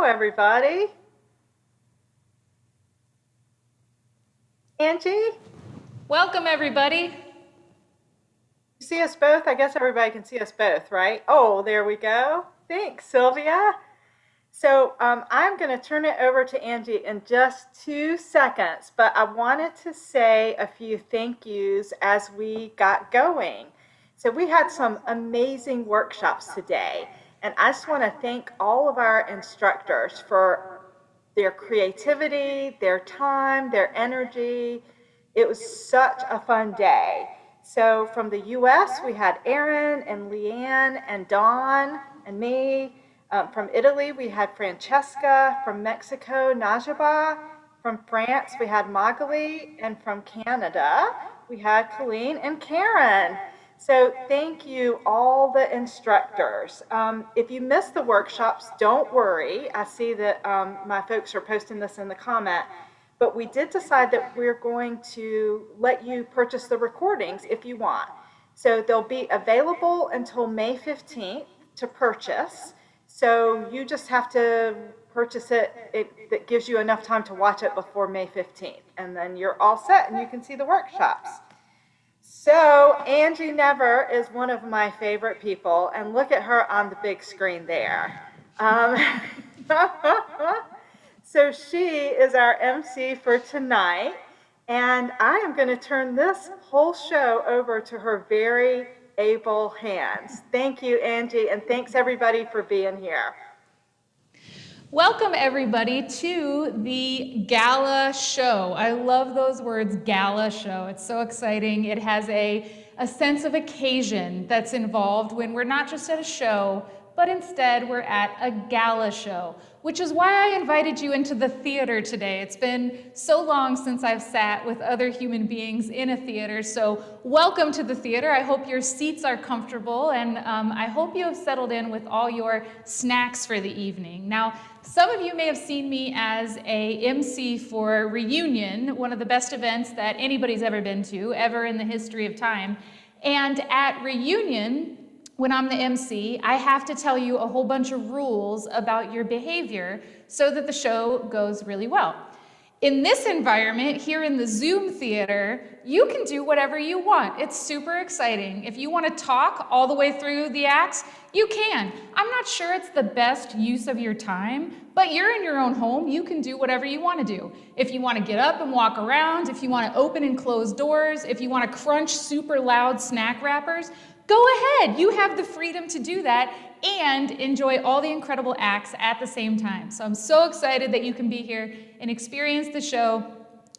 everybody. Angie? Welcome, everybody. You see us both? I guess everybody can see us both, right? Oh, there we go. Thanks, Sylvia. So I'm going to turn it over to Angie in just 2 seconds, but I wanted to say a few thank yous as we got going. So we had some amazing workshops today, and I just want to thank all of our instructors for their creativity, their time, their energy. It was such a fun day. So from the US, we had Erin and Leanne and Dawn and me. From Italy, we had Francesca. From Mexico, Najaba. From France, we had Magali. And from Canada, we had Colleen and Karen. So thank you, all the instructors. If you missed the workshops, don't worry. I see that my folks are posting this in the comment. But we did decide that we're going to let you purchase the recordings if you want. So they'll be available until May 15th to purchase. So you just have to purchase it. That gives you enough time to watch it before May 15th. And then you're all set and you can see the workshops. So Angie Never is one of my favorite people. And look at her on the big screen there. So she is our MC for tonight, and I am going to turn this whole show over to her very able hands. Thank you, Angie, and thanks everybody for being here. Welcome, everybody, to the gala show. I love those words, gala show. It's so exciting. It has a sense of occasion that's involved when we're not just at a show, but instead we're at a gala show, which is why I invited you into the theater today. It's been so long since I've sat with other human beings in a theater, so welcome to the theater. I hope your seats are comfortable, and I hope you have settled in with all your snacks for the evening. Now, some of you may have seen me as a MC for Reunion, one of the best events that anybody's ever been to, ever in the history of time. And at Reunion, when I'm the MC, I have to tell you a whole bunch of rules about your behavior so that the show goes really well. In this environment, here in the Zoom theater, you can do whatever you want. It's super exciting. If you want to talk all the way through the acts, you can. I'm not sure it's the best use of your time, but you're in your own home. You can do whatever you want to do. If you want to get up and walk around, if you want to open and close doors, if you want to crunch super loud snack wrappers, go ahead. You have the freedom to do that and enjoy all the incredible acts at the same time. So I'm so excited that you can be here and experience the show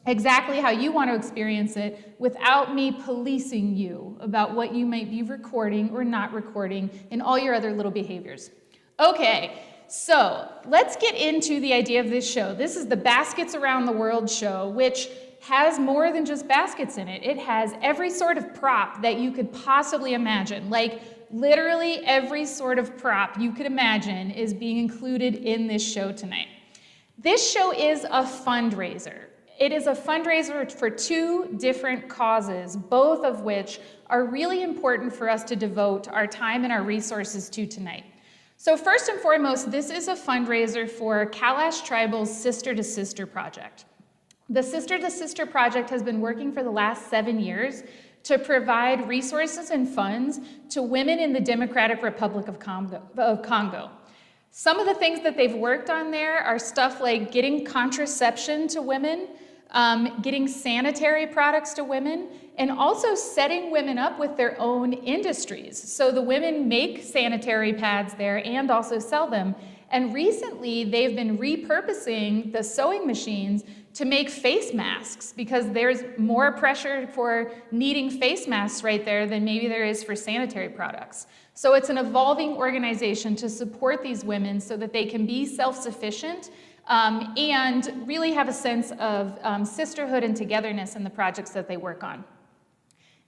exactly how you want to experience it without me policing you about what you might be recording or not recording and all your other little behaviors. Okay, so let's get into the idea of this show. This is the Baskets Around the World show, which has more than just baskets in it. It has every sort of prop that you could possibly imagine. Like literally every sort of prop you could imagine is being included in this show tonight. This show is a fundraiser. It is a fundraiser for two different causes, both of which are really important for us to devote our time and our resources to tonight. So first and foremost, this is a fundraiser for Kalash Tribal's Sister to Sister project. The Sister to Sister project has been working for the last 7 years to provide resources and funds to women in the Democratic Republic of Congo. Some of the things that they've worked on there are stuff like getting contraception to women, getting sanitary products to women, and also setting women up with their own industries. So the women make sanitary pads there and also sell them. And recently, they've been repurposing the sewing machines to make face masks because there's more pressure for needing face masks right there than maybe there is for sanitary products. So it's an evolving organization to support these women so that they can be self-sufficient and really have a sense of sisterhood and togetherness in the projects that they work on.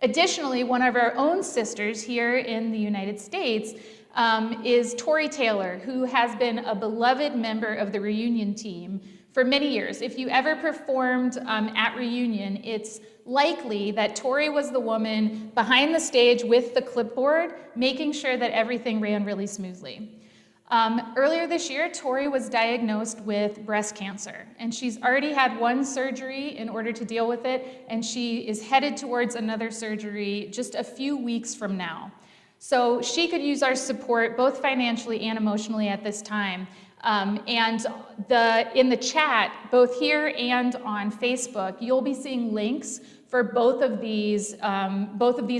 Additionally, one of our own sisters here in the United States is Tori Taylor, who has been a beloved member of the Reunion team for many years. If you ever performed at Reunion, it's likely that Tori was the woman behind the stage with the clipboard, making sure that everything ran really smoothly. Earlier this year, Tori was diagnosed with breast cancer, and she's already had one surgery in order to deal with it, and she is headed towards another surgery just a few weeks from now. So she could use our support both financially and emotionally at this time. In the chat, both here and on Facebook, you'll be seeing links for both of these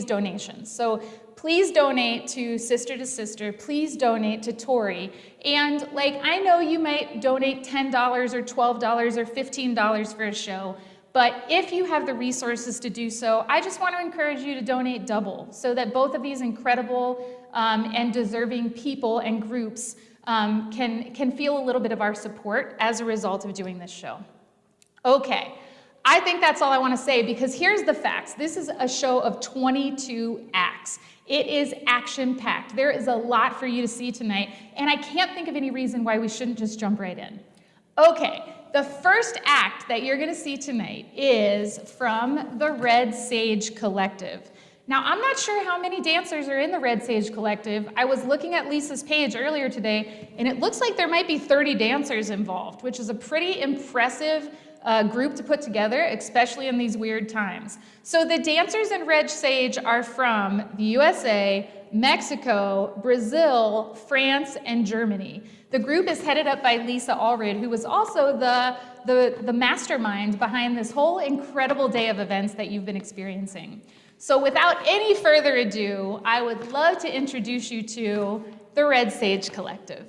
donations. So please donate to Sister. Please donate to Tori. And I know you might donate $10 or $12 or $15 for a show, but if you have the resources to do so, I just want to encourage you to donate double so that both of these incredible and deserving people and groups can feel a little bit of our support as a result of doing this show. Okay, I think that's all I want to say, because here's the facts. This is a show of 22 acts. It is action-packed. There is a lot for you to see tonight, and I can't think of any reason why we shouldn't just jump right in. Okay, the first act that you're going to see tonight is from the Red Sage Collective. Now, I'm not sure how many dancers are in the Red Sage Collective. I was looking at Lisa's page earlier today, and it looks like there might be 30 dancers involved, which is a pretty impressive group to put together, especially in these weird times. So the dancers in Red Sage are from the USA, Mexico, Brazil, France, and Germany. The group is headed up by Lisa Allred, who was also the mastermind behind this whole incredible day of events that you've been experiencing. So without any further ado, I would love to introduce you to the Red Sage Collective.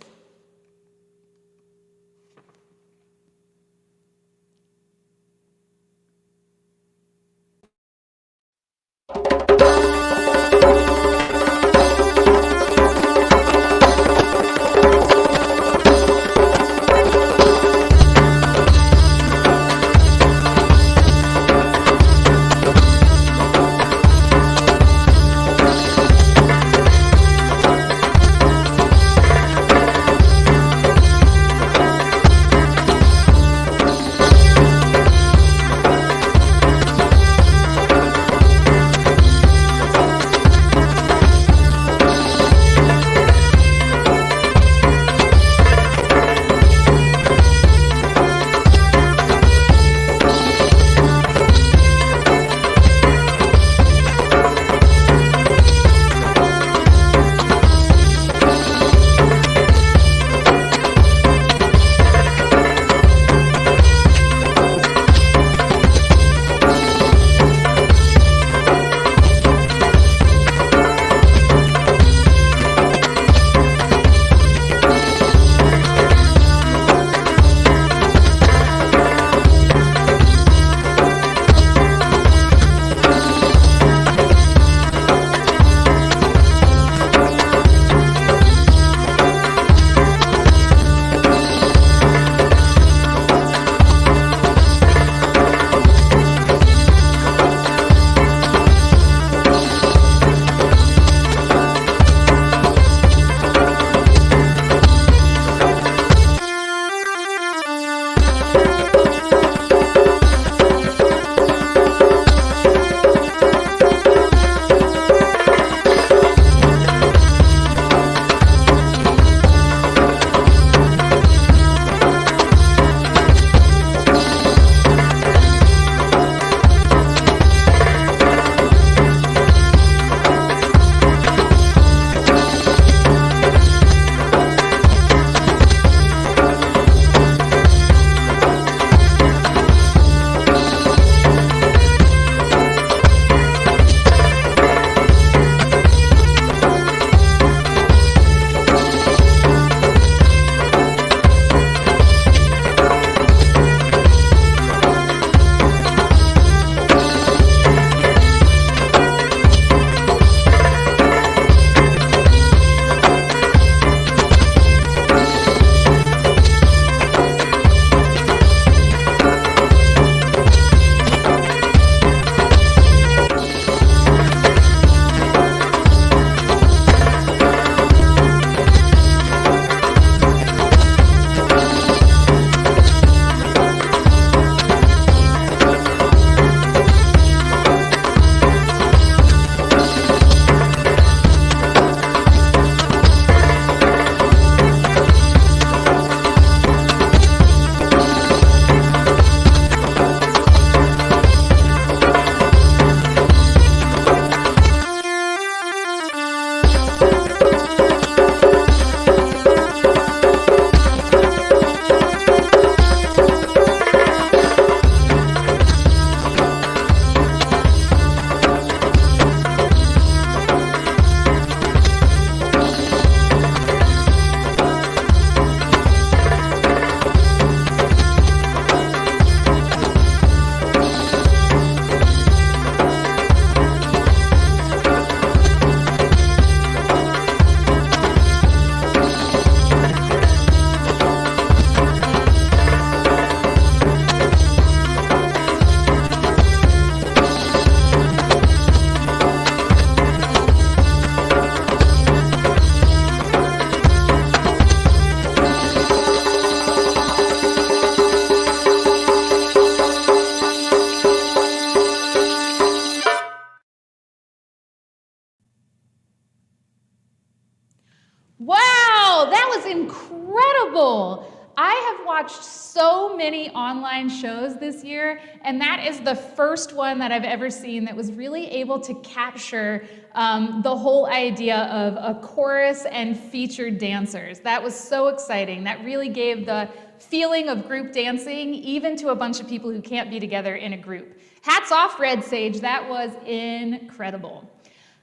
that was incredible. I have watched so many online shows this year, and that is the first one that I've ever seen that was really able to capture the whole idea of a chorus and featured dancers. That was so exciting. That really gave the feeling of group dancing, even to a bunch of people who can't be together in a group. Hats off, Red Sage. That was incredible.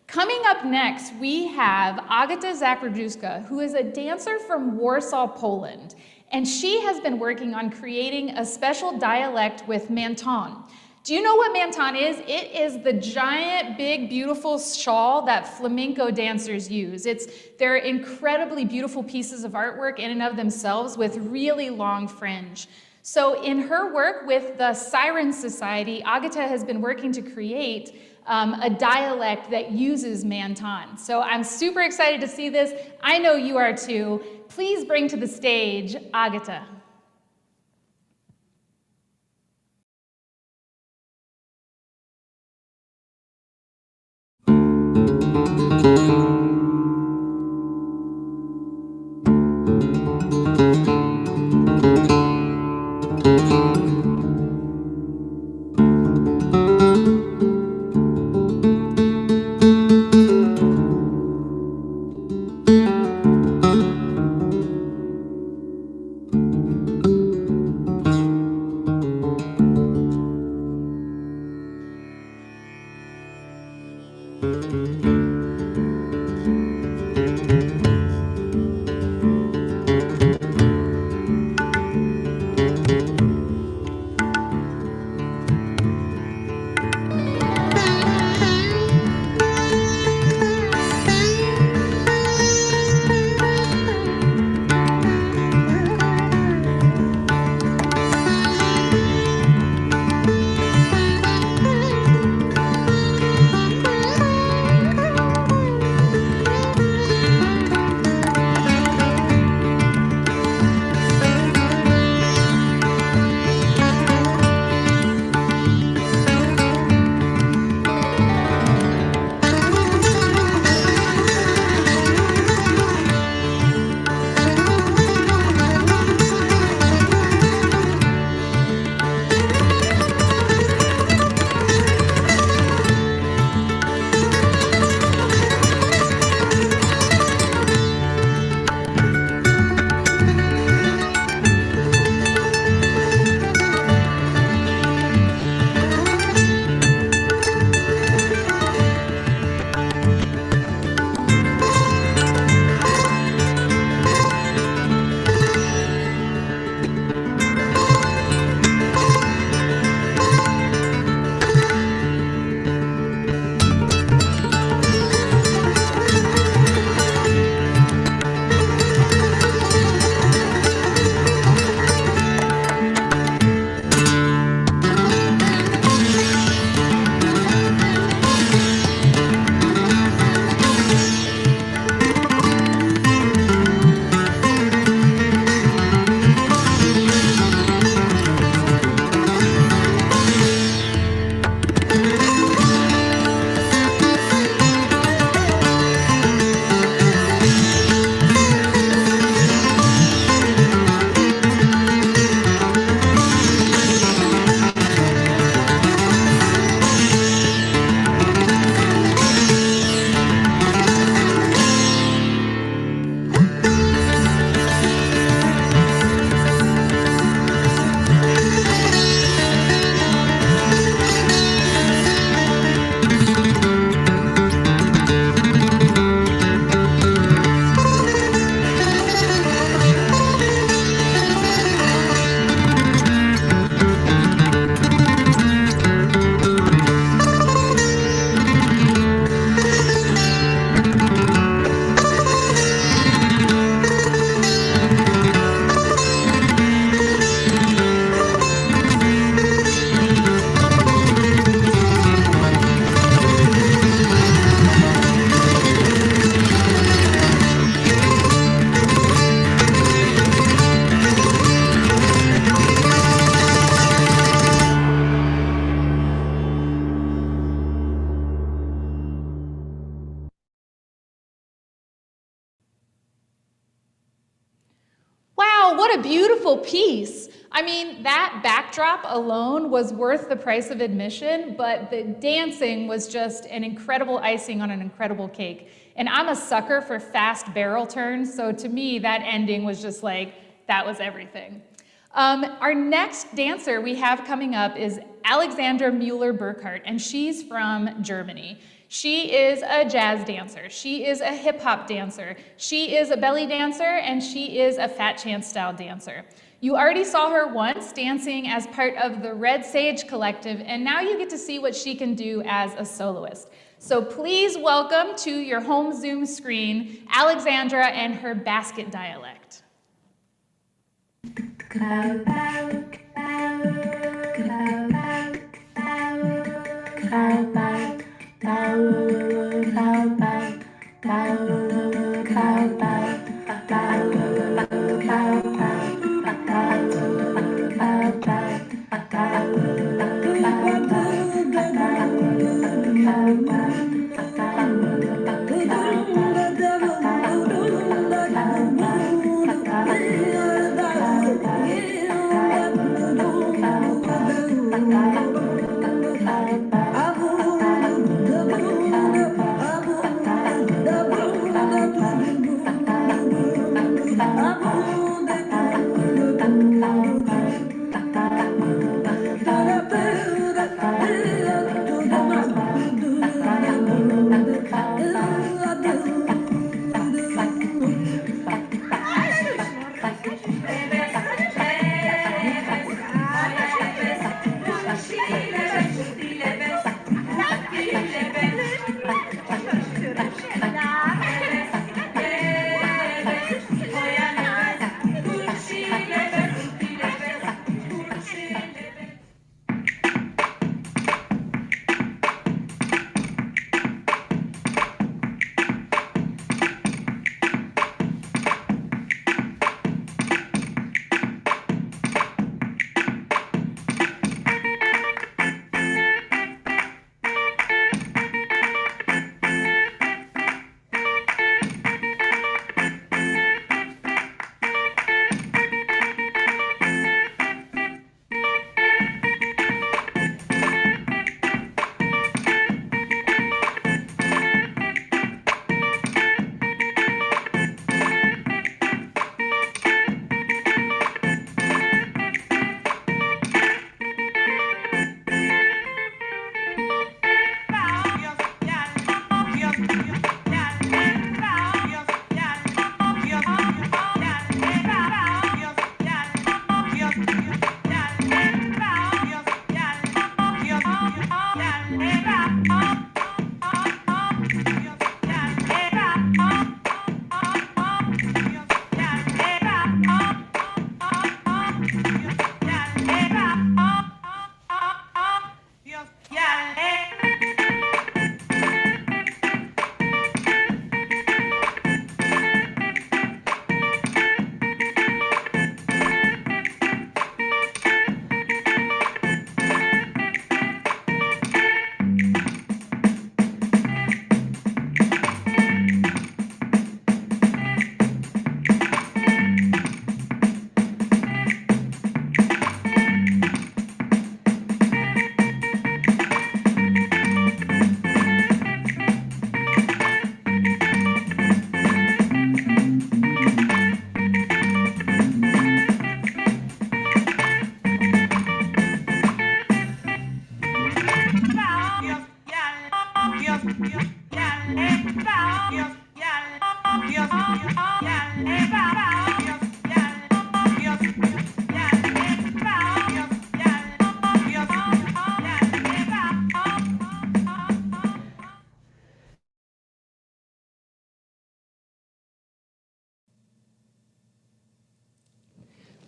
Coming up next, we have Agata Zakrzewska, who is a dancer from Warsaw, Poland. And she has been working on creating a special dialect with manton. Do you know what manton is? It is the giant, big, beautiful shawl that flamenco dancers use. They're incredibly beautiful pieces of artwork in and of themselves with really long fringe. So in her work with the Siren Society, Agata has been working to create a dialect that uses manton. So I'm super excited to see this. I know you are too. Please bring to the stage Agata. Wow, what a beautiful piece. I mean, that backdrop alone was worth the price of admission, but the dancing was just an incredible icing on an incredible cake. And I'm a sucker for fast barrel turns, so to me, that ending was just like, that was everything. Our next dancer we have coming up is Alexandra Müller-Burkhardt, and she's from Germany. She is a jazz dancer, she is a hip hop dancer, she is a belly dancer, and she is a Fat Chance style dancer. You already saw her once dancing as part of the Red Sage Collective, and now you get to see what she can do as a soloist. So please welcome to your home Zoom screen, Alexandra and her basket dialect.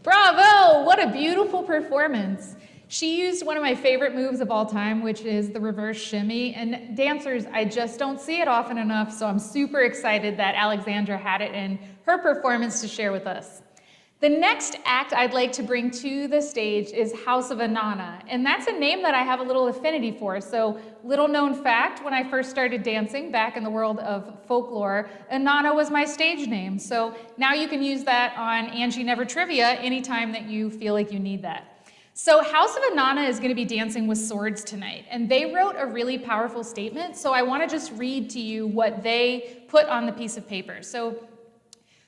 Bravo! What a beautiful performance. She used one of my favorite moves of all time, which is the reverse shimmy. And dancers, I just don't see it often enough, so I'm super excited that Alexandra had it in her performance to share with us. The next act I'd like to bring to the stage is House of Inanna, and that's a name that I have a little affinity for. So, little known fact, when I first started dancing back in the world of folklore, Inanna was my stage name. So now you can use that on Angie Never Trivia anytime that you feel like you need that. So House of Inanna is going to be dancing with swords tonight, and they wrote a really powerful statement, so I want to just read to you what they put on the piece of paper. So,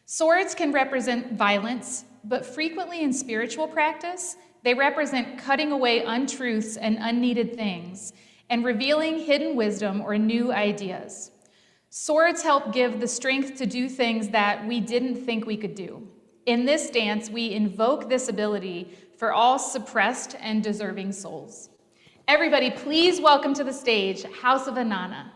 swords can represent violence, but frequently in spiritual practice, they represent cutting away untruths and unneeded things and revealing hidden wisdom or new ideas. Swords help give the strength to do things that we didn't think we could do. In this dance, we invoke this ability for all suppressed and deserving souls. Everybody, please welcome to the stage House of Inanna.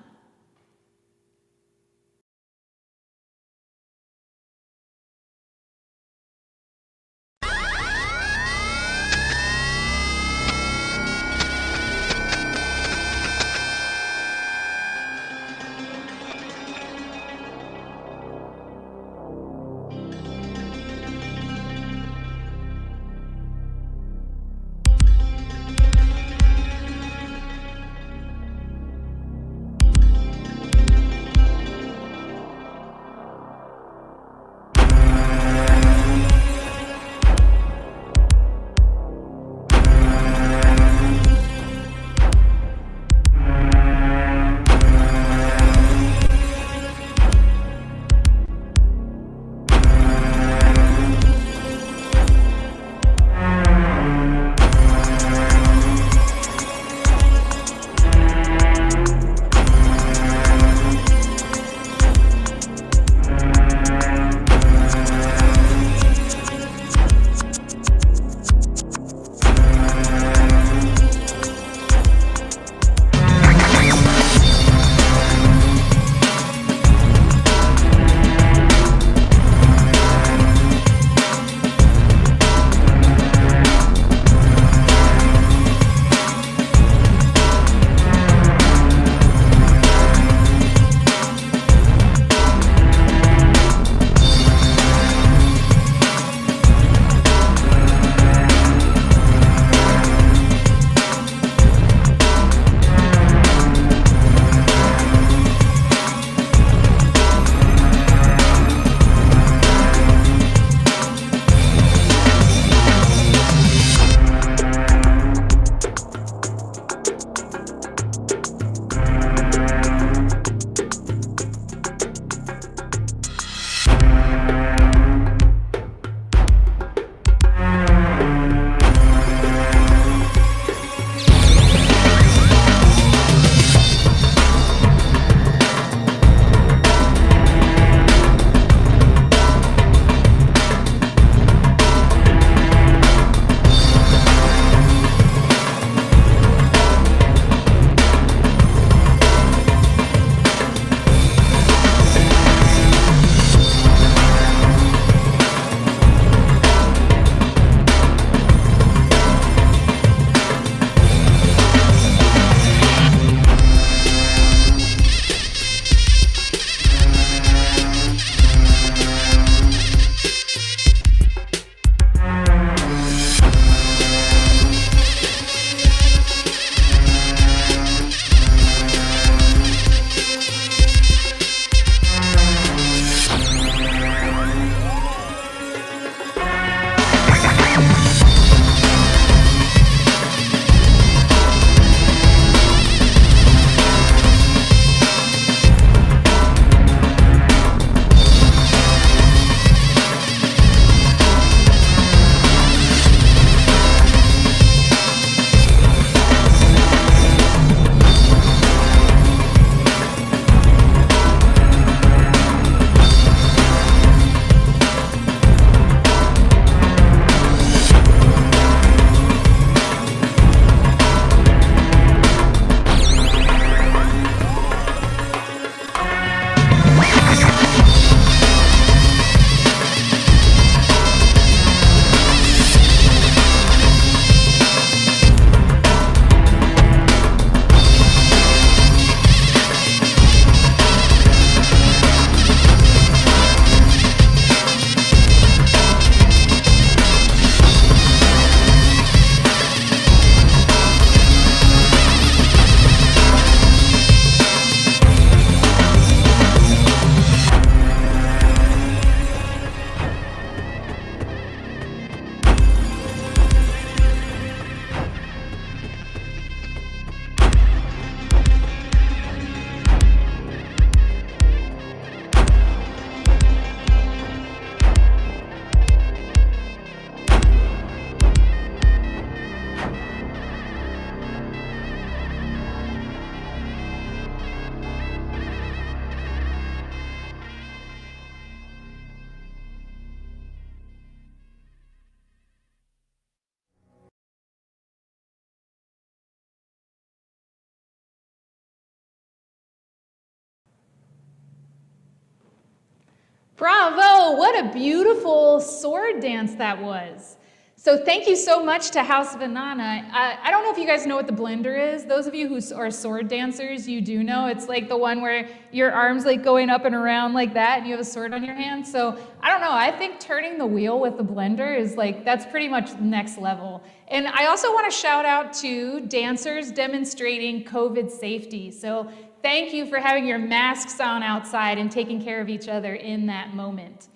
Bravo! What a beautiful sword dance that was. So thank you so much to House of Inanna. I don't know if you guys know what the blender is. Those of you who are sword dancers, you do know. It's like the one where your arm's like going up and around like that and you have a sword on your hand. So I don't know, I think turning the wheel with the blender is like, that's pretty much next level. And I also want to shout out to dancers demonstrating COVID safety. So thank you for having your masks on outside and taking care of each other in that moment.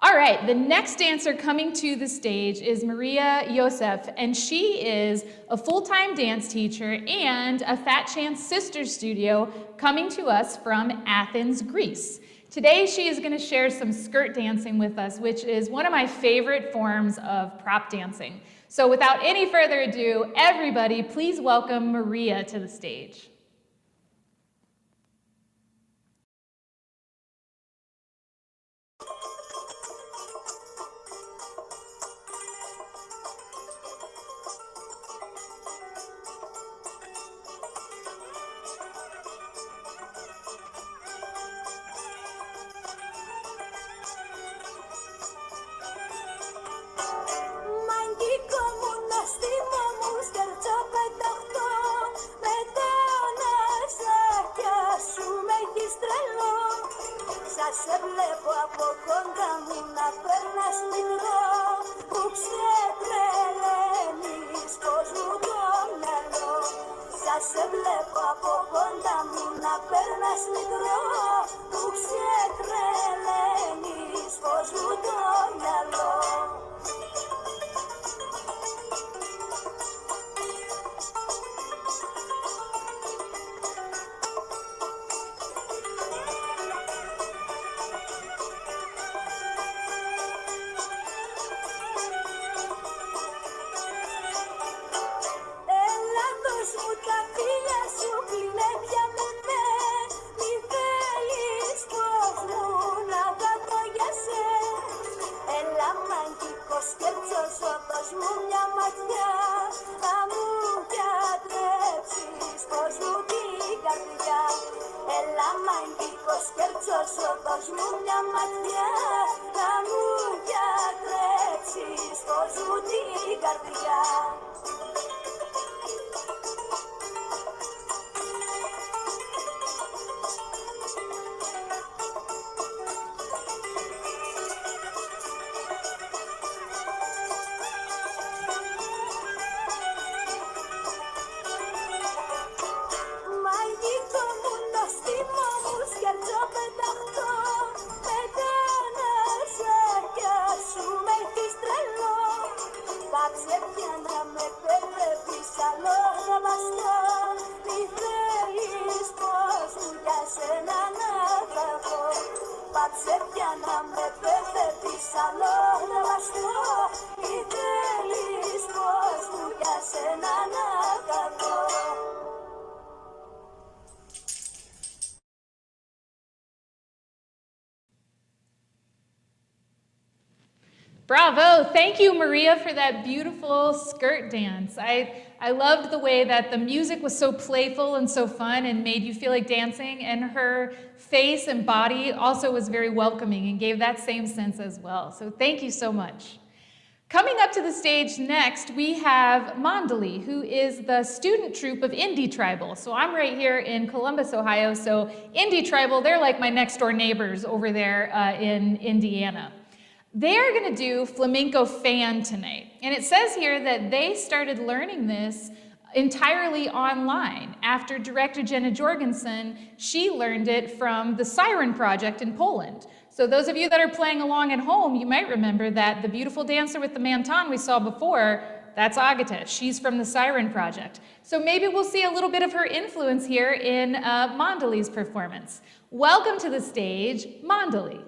All right, the next dancer coming to the stage is Maria Yosef, and she is a full-time dance teacher and a Fat Chance Sister Studio coming to us from Athens, Greece. Today she is going to share some skirt dancing with us, which is one of my favorite forms of prop dancing. So without any further ado, everybody, please welcome Maria to the stage. Σε βλέπω από κοντά μου να περνάς μικρό, που ξετρελαίνεις πως μου το μυαλό. Σε βλέπω από κοντά μου να περνάς μικρό, που ξετρελαίνεις πως μου το μυαλό. Bravo! Thank you, Maria, for that beautiful skirt dance. I loved the way that the music was so playful and so fun and made you feel like dancing, and her face and body also was very welcoming and gave that same sense as well. So thank you so much. Coming up to the stage next, we have Mandali, who is the student troupe of Indie Tribal. So I'm right here in Columbus, Ohio, so Indie Tribal, they're like my next door neighbors over there in Indiana. They are going to do Flamenco Fan tonight. And it says here that they started learning this entirely online. After director Jenna Jorgensen, she learned it from the Siren Project in Poland. So those of you that are playing along at home, you might remember that the beautiful dancer with the manton we saw before, that's Agata. She's from the Siren Project. So maybe we'll see a little bit of her influence here in Mandali's performance. Welcome to the stage, Mandali.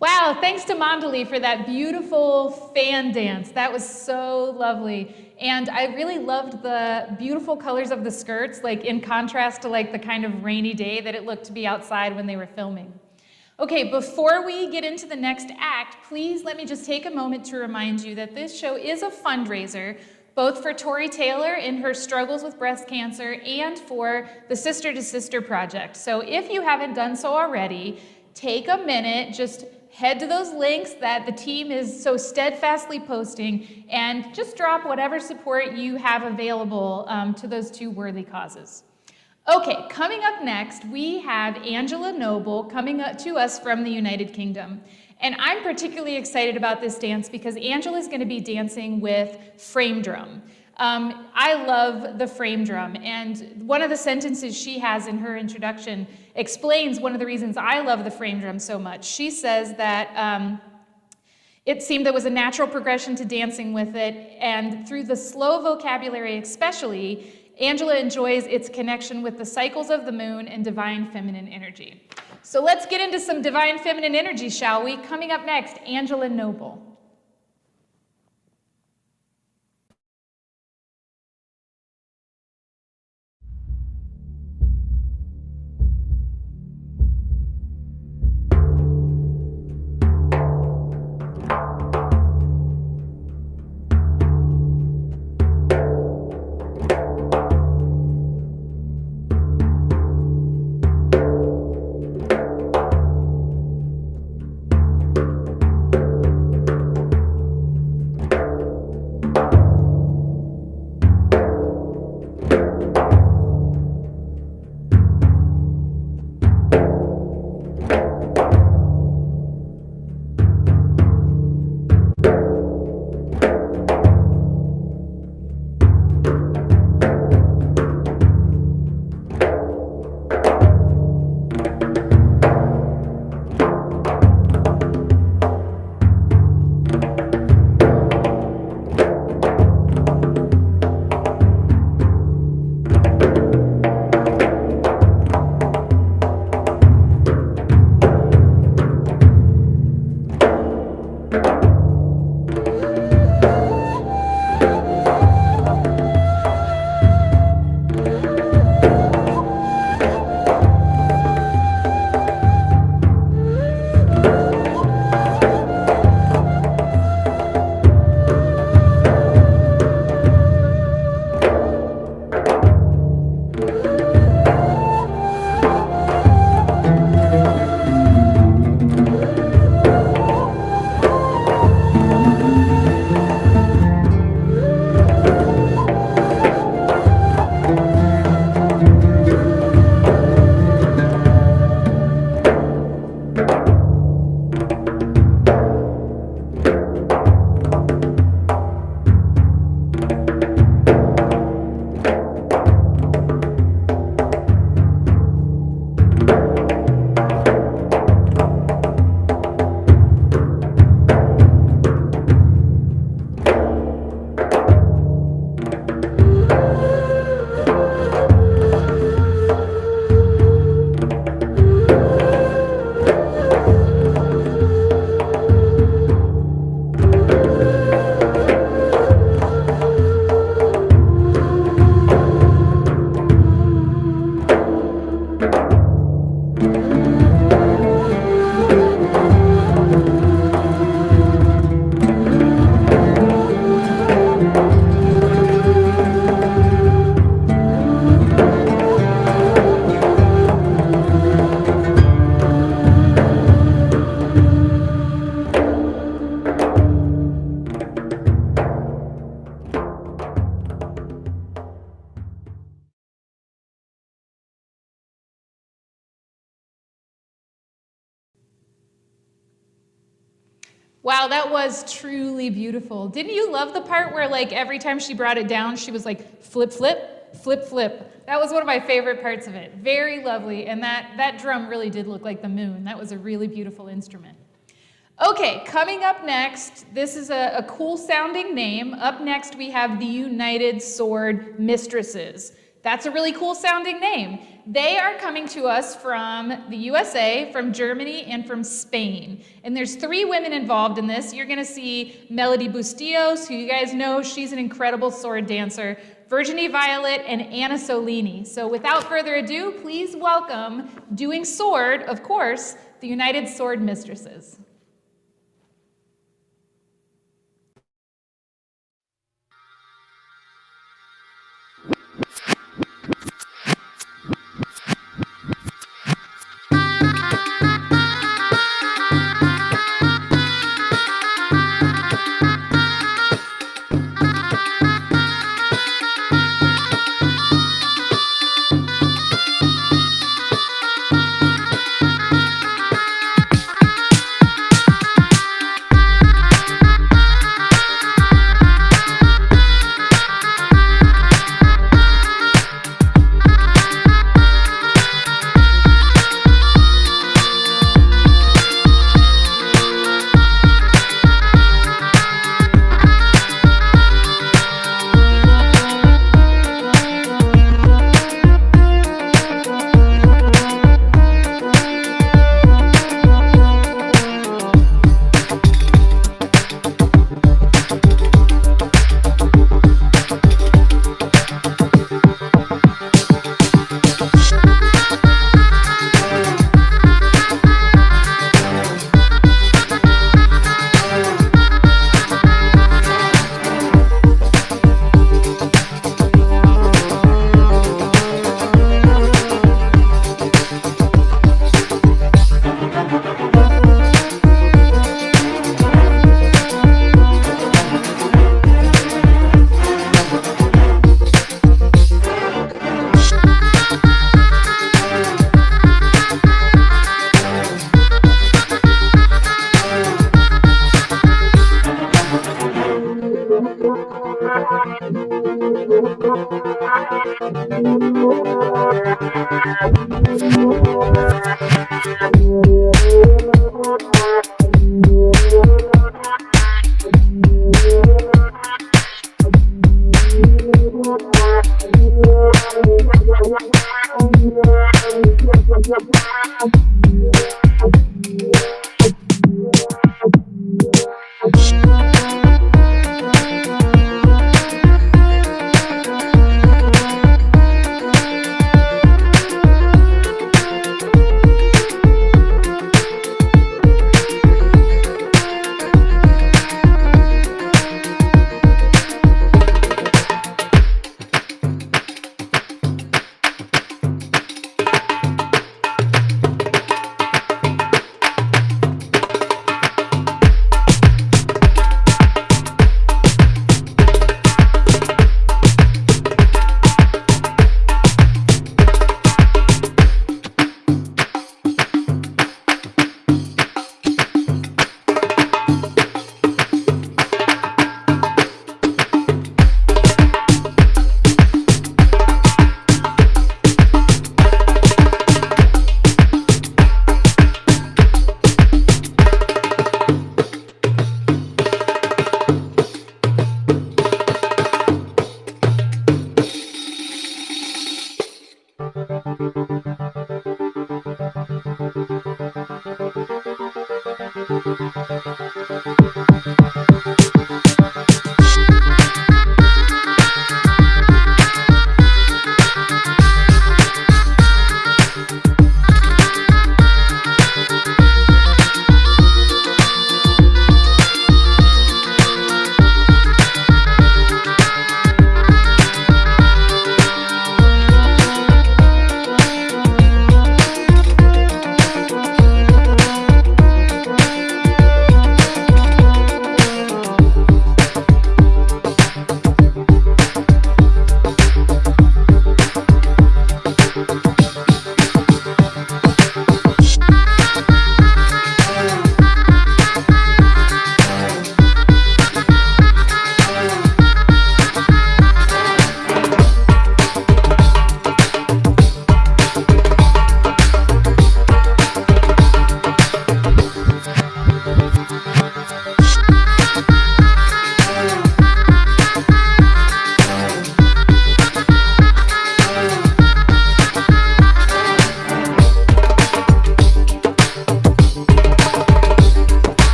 Wow, thanks to Mandali for that beautiful fan dance. That was so lovely. And I really loved the beautiful colors of the skirts, like in contrast to like the kind of rainy day that it looked to be outside when they were filming. Okay, before we get into the next act, please let me just take a moment to remind you that this show is a fundraiser, both for Tori Taylor in her struggles with breast cancer and for the Sister to Sister Project. So if you haven't done so already, take a minute, just head to those links that the team is so steadfastly posting and just drop whatever support you have available to those two worthy causes. Okay, coming up next, we have Angela Noble coming up to us from the United Kingdom. And I'm particularly excited about this dance because Angela is going to be dancing with frame drum. I love the frame drum, and one of the sentences she has in her introduction explains one of the reasons I love the frame drum so much. She says that it seemed there was a natural progression to dancing with it, and through the slow vocabulary especially, Angela enjoys its connection with the cycles of the moon and divine feminine energy. So let's get into some divine feminine energy, shall we? Coming up next, Angela Noble. Wow, that was truly beautiful. Didn't you love the part where like every time she brought it down, she was like flip, flip, flip, flip. That was one of my favorite parts of it. Very lovely, and that drum really did look like the moon. That was a really beautiful instrument. Okay, coming up next, this is a cool sounding name. Up next we have the United Sword Mistresses. That's a really cool sounding name. They are coming to us from the USA, from Germany, and from Spain. And there's 3 women involved in this. You're gonna see Melody Bustillos, who you guys know, she's an incredible sword dancer, Virginie Violet, and Anna Solini. So without further ado, please welcome, doing sword, of course, the United Sword Mistresses.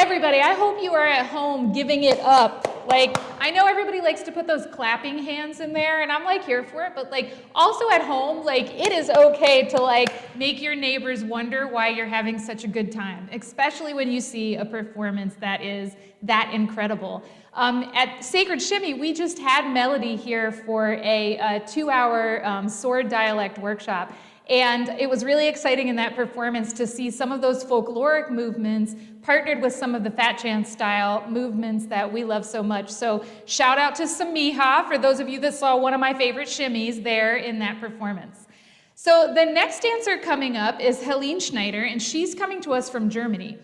everybody, I hope you are at home giving it up. Like, I know everybody likes to put those clapping hands in there, and I'm like here for it, but like also at home, like it is okay to like make your neighbors wonder why you're having such a good time, especially when you see a performance that is that incredible. At Sacred Shimmy, we just had Melody here for a 2-hour sword dialect workshop. And it was really exciting in that performance to see some of those folkloric movements partnered with some of the Fat Chance style movements that we love so much. So shout out to Samiha for those of you that saw one of my favorite shimmies there in that performance. So the next dancer coming up is Helene Schneider, and she's coming to us from Germany.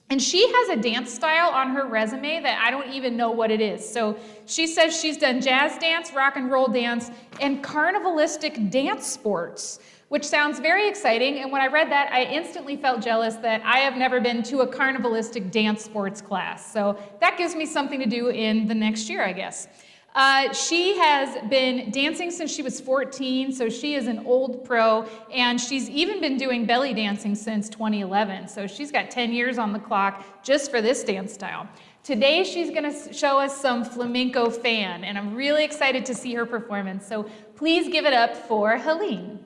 And she has a dance style on her resume that I don't even know what it is. So she says she's done jazz dance, rock and roll dance, and carnivalistic dance sports, which sounds very exciting. And when I read that, I instantly felt jealous that I have never been to a carnivalistic dance sports class. So that gives me something to do in the next year, I guess. She has been dancing since she was 14, so she is an old pro, and she's even been doing belly dancing since 2011. So she's got 10 years on the clock just for this dance style. Today she's going to show us some flamenco fan, and I'm really excited to see her performance. So please give it up for Helene.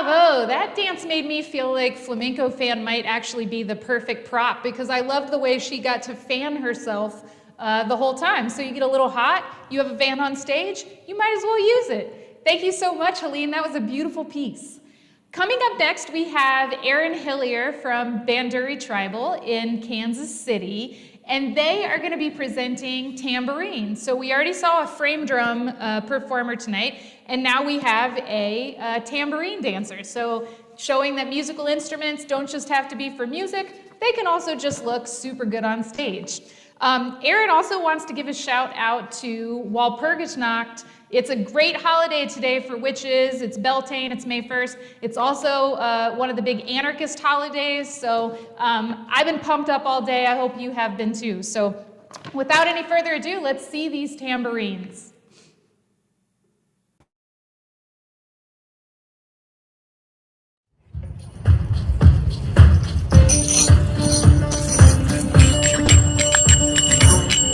Bravo! That dance made me feel like Flamenco Fan might actually be the perfect prop because I loved the way she got to fan herself the whole time. So you get a little hot, you have a fan on stage, you might as well use it. Thank you so much, Helene. That was a beautiful piece. Coming up next, we have Aaron Hillier from Banduri Tribal in Kansas City, and they are going to be presenting tambourine. So we already saw a frame drum performer tonight, and now we have a tambourine dancer. So showing that musical instruments don't just have to be for music, they can also just look super good on stage. Aaron also wants to give a shout out to Walpurgisnacht. It's a great holiday today for witches. It's Beltane, it's May 1st. It's also one of the big anarchist holidays. So I've been pumped up all day. I hope you have been too. So without any further ado, let's see these tambourines.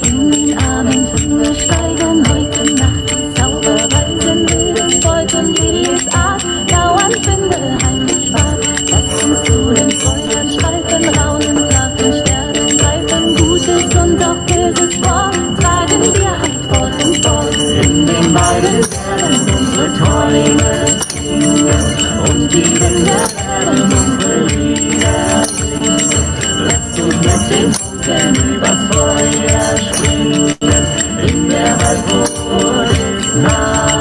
In den Abenden wir steigen heute Nacht die Zauberweisen, wildes Volk und jedes Art, dauernd finde heimlich wahr. Lass uns zu den Feuern schreiten, raunen nach den Sternen, greifen Gutes und auch Böses vor, tragen wir Halt fort und fort. In den beiden werden unsere Träume singen und die Winde werden unsere Lieder singen. Lasst uns mit den Funken übers Feuer springen, in der Walpurgisnacht ist nah.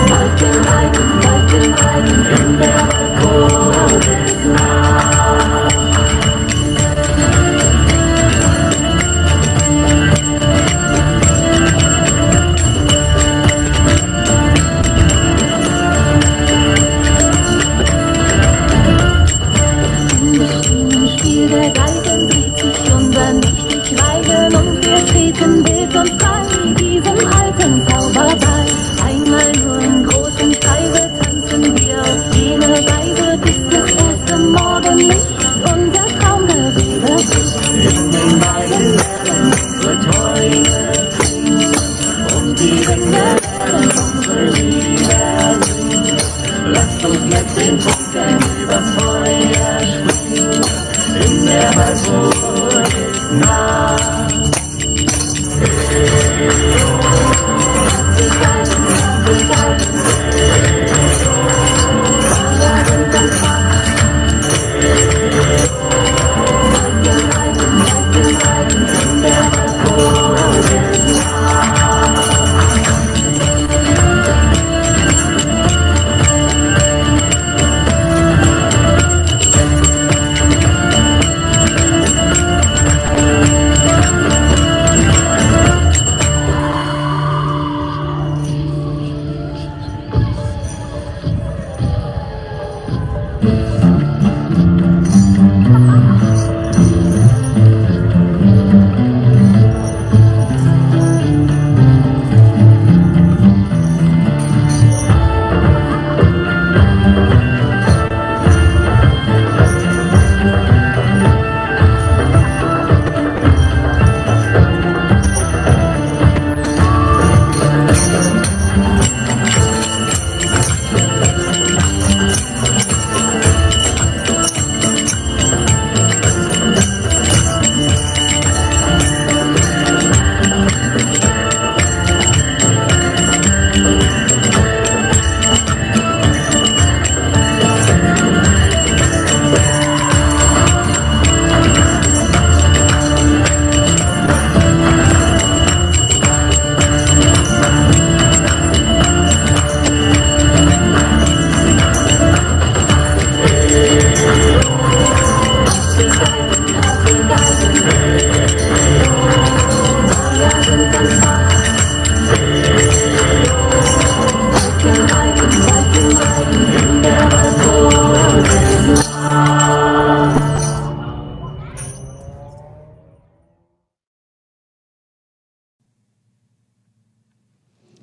Wolken reiten in der Walpurgisnacht. Der Geigen dreht sich unser mächtig Reigen und wir treten wild und frei diesem alten Zauberball. Einmal nur im großen Kreise tanzen wir auf jene Weise, bis das erste Morgenlicht unser Traum gewährt. In den beiden werden unsere Träume singen und die Winde werden unsere Lieder singen. Lasst uns mit den Funken übers Feuer springen, in der Walpurgisnacht.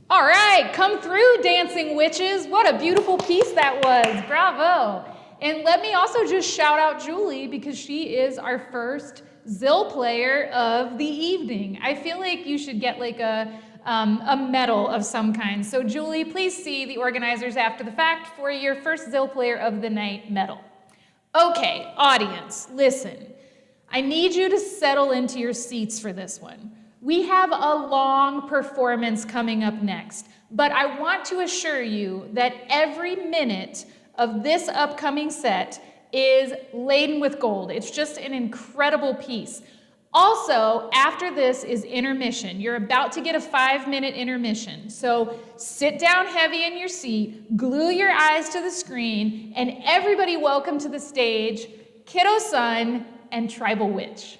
All right, come through, Dancing Witches. What a beautiful piece that was. Bravo. And let me also just shout out Julie because she is our first Zill player of the evening. I feel like you should get like a medal of some kind. So Julie, please see the organizers after the fact for your first Zill player of the night medal. Okay, audience, listen. I need you to settle into your seats for this one. We have a long performance coming up next, but I want to assure you that every minute of this upcoming set is laden with gold. It's just an incredible piece. Also, after this is intermission. You're about to get a 5-minute intermission. So sit down heavy in your seat, glue your eyes to the screen, and everybody welcome to the stage, Kiddo Sun and Tribal Witch.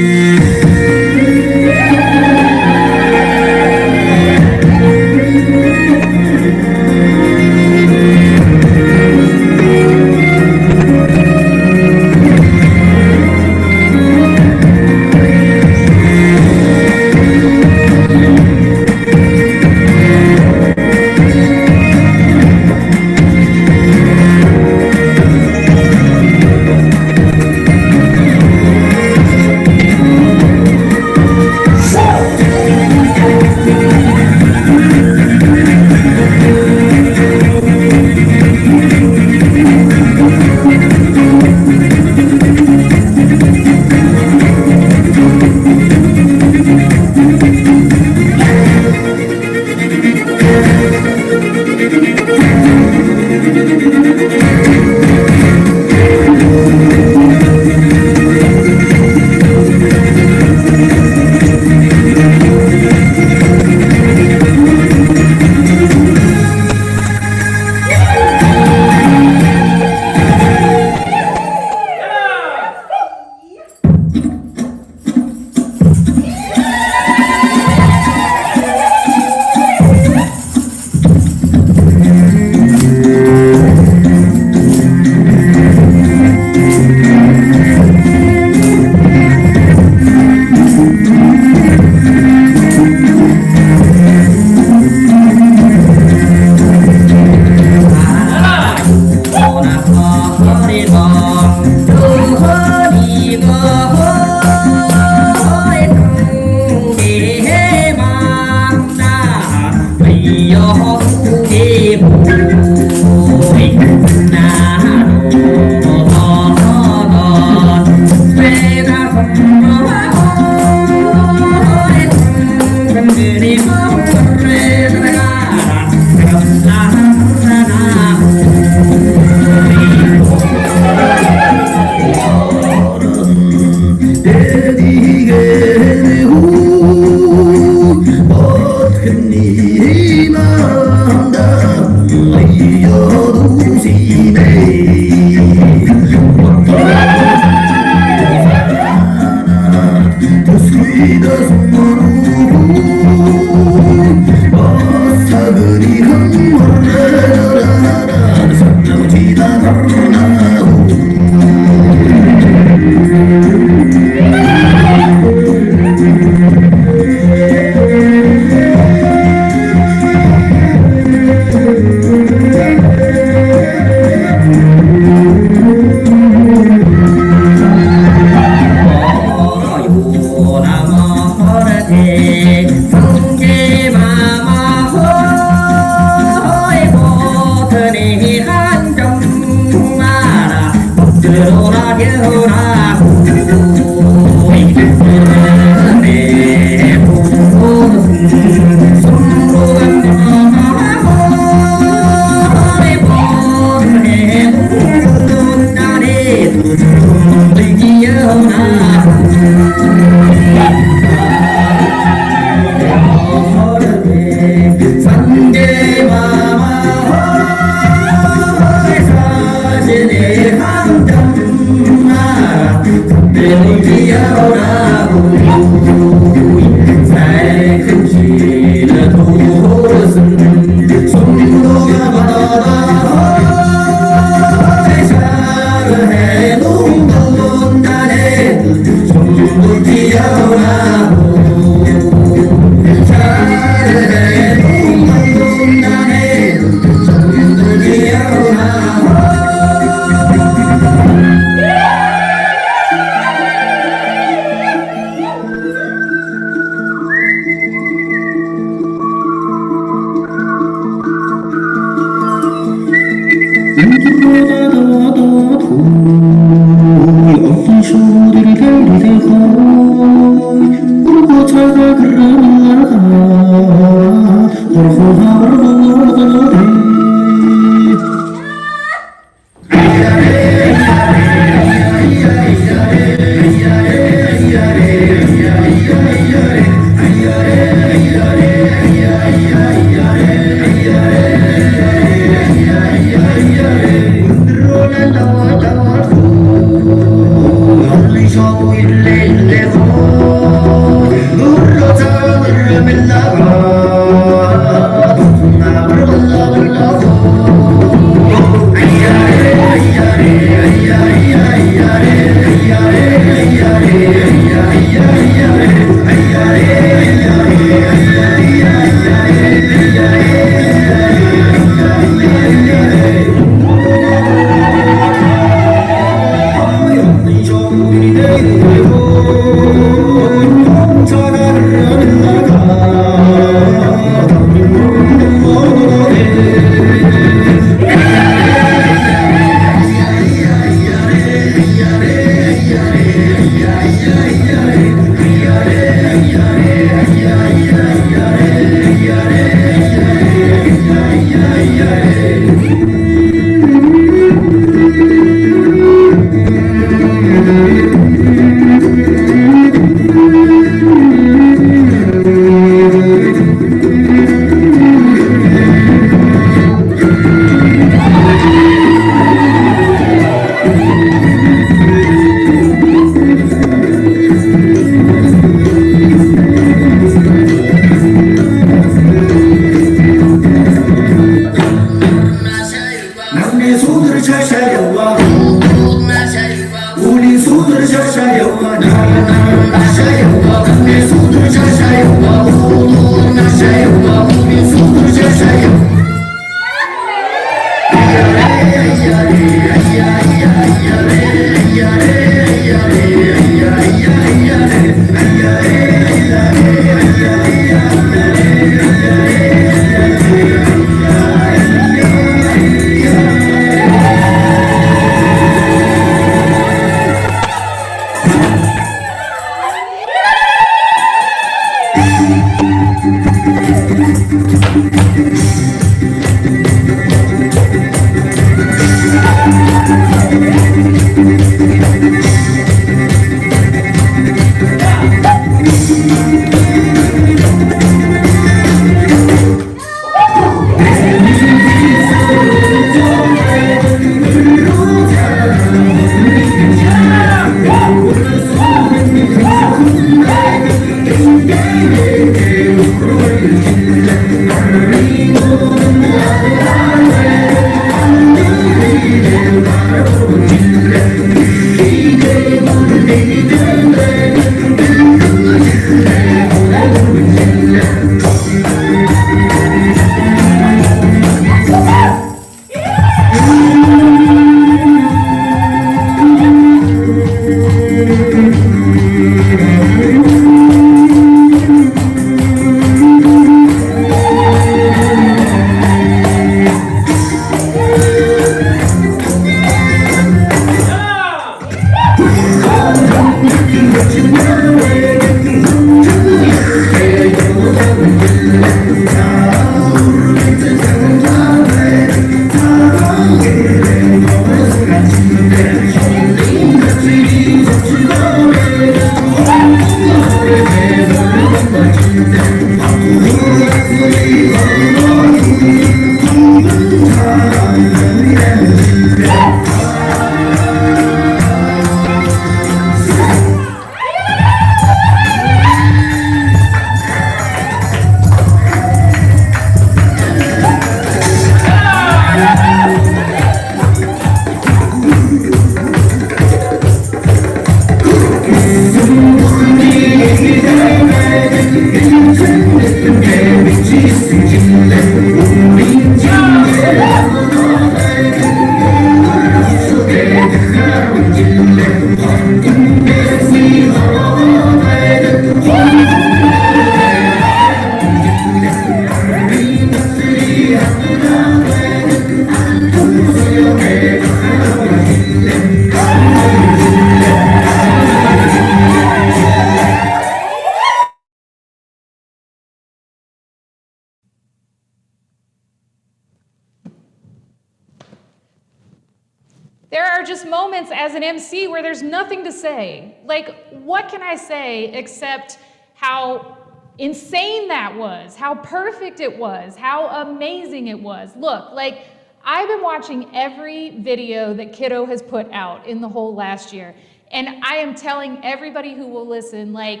There are just moments as an MC where there's nothing to say. Like, what can I say except how insane that was, how perfect it was, how amazing it was. Look, like, I've been watching every video that Kiddo has put out in the whole last year, and I am telling everybody who will listen, like,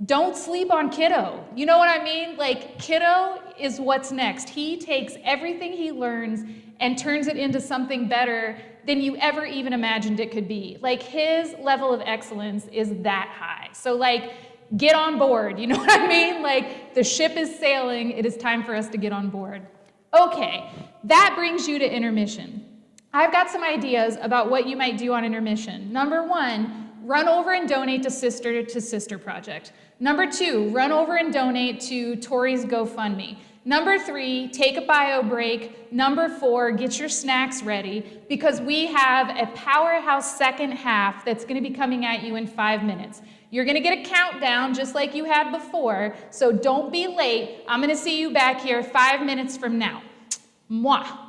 don't sleep on Kiddo. You know what I mean? Like, Kiddo is what's next. He takes everything he learns and turns it into something better than you ever even imagined it could be. Like, his level of excellence is that high. So, like, get on board, you know what I mean? Like, the ship is sailing, it is time for us to get on board. Okay, that brings you to intermission. I've got some ideas about what you might do on intermission. Number one, run over and donate to Sister to Sister Project. Number two, run over and donate to Tori's GoFundMe. Number three, take a bio break. Number four, get your snacks ready because we have a powerhouse second half that's going to be coming at you in 5 minutes. You're going to get a countdown just like you had before, so don't be late. I'm going to see you back here 5 minutes from now. Mwah.